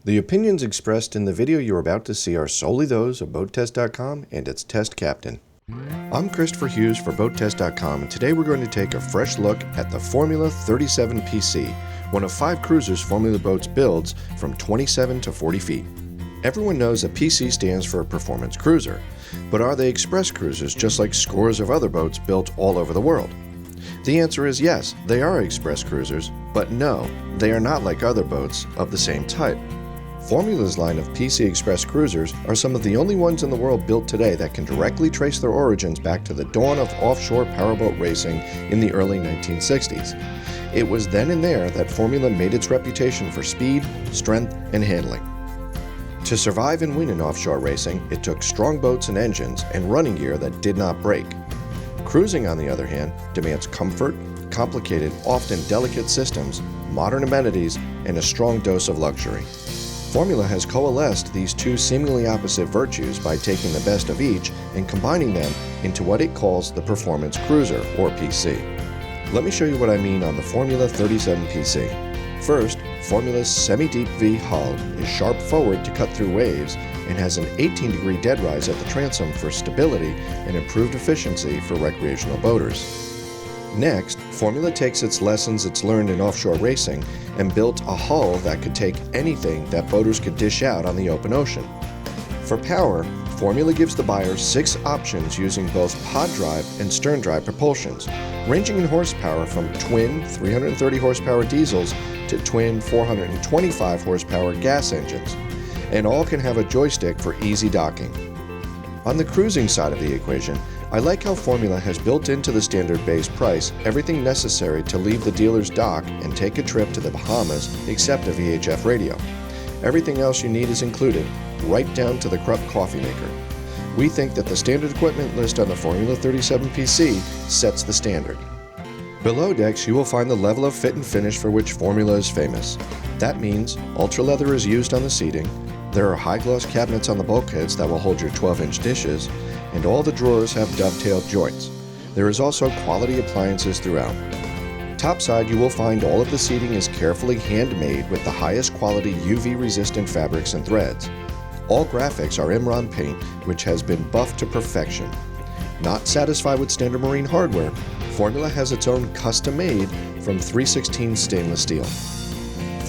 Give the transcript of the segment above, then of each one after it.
The opinions expressed in the video you're about to see are solely those of BoatTEST.com and its test captain. I'm Christopher Hughes for BoatTEST.com, and today we're going to take a fresh look at the Formula 37 PC, one of 5 cruisers Formula Boats builds from 27 to 40 feet. Everyone knows that PC stands for a performance cruiser, but are they express cruisers just like scores of other boats built all over the world? The answer is yes, they are express cruisers, but no, they are not like other boats of the same type. Formula's line of PC Express cruisers are some of the only ones in the world built today that can directly trace their origins back to the dawn of offshore powerboat racing in the early 1960s. It was then and there that Formula made its reputation for speed, strength, and handling. To survive and win in offshore racing, it took strong boats and engines and running gear that did not break. Cruising, on the other hand, demands comfort, complicated, often delicate systems, modern amenities, and a strong dose of luxury. Formula has coalesced these two seemingly opposite virtues by taking the best of each and combining them into what it calls the Performance Cruiser, or PC. Let me show you what I mean on the Formula 37 PC. First, Formula's semi-deep V hull is sharp forward to cut through waves and has an 18-degree dead rise at the transom for stability and improved efficiency for recreational boaters. Next, Formula takes its lessons it's learned in offshore racing and built a hull that could take anything that boaters could dish out on the open ocean. For power, Formula gives the buyer 6 options using both pod drive and stern drive propulsions, ranging in horsepower from twin 330 horsepower diesels to twin 425 horsepower gas engines, and all can have a joystick for easy docking. On the cruising side of the equation, I like how Formula has built into the standard base price everything necessary to leave the dealer's dock and take a trip to the Bahamas except a VHF radio. Everything else you need is included, right down to the Krupp coffee maker. We think that the standard equipment list on the Formula 37 PC sets the standard. Below decks, you will find the level of fit and finish for which Formula is famous. That means ultra leather is used on the seating, there are high-gloss cabinets on the bulkheads that will hold your 12-inch dishes, and all the drawers have dovetailed joints. There is also quality appliances throughout. Topside, you will find all of the seating is carefully handmade with the highest quality UV-resistant fabrics and threads. All graphics are Imron paint, which has been buffed to perfection. Not satisfied with standard marine hardware, Formula has its own custom-made from 316 stainless steel.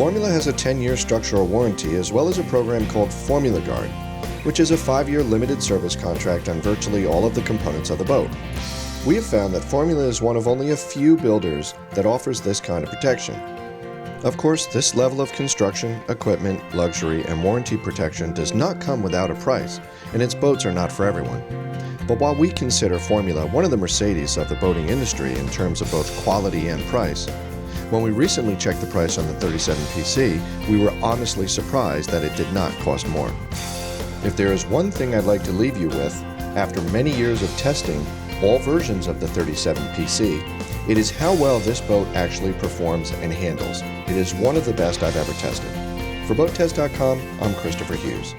Formula has a 10-year structural warranty as well as a program called Formula Guard, which is a 5-year limited service contract on virtually all of the components of the boat. We have found that Formula is one of only a few builders that offers this kind of protection. Of course, this level of construction, equipment, luxury, and warranty protection does not come without a price, and its boats are not for everyone. But while we consider Formula one of the Mercedes of the boating industry in terms of both quality and price, when we recently checked the price on the 37 PC, we were honestly surprised that it did not cost more. If there is one thing I'd like to leave you with, after many years of testing all versions of the 37 PC, it is how well this boat actually performs and handles. It is one of the best I've ever tested. For BoatTEST.com, I'm Christopher Hughes.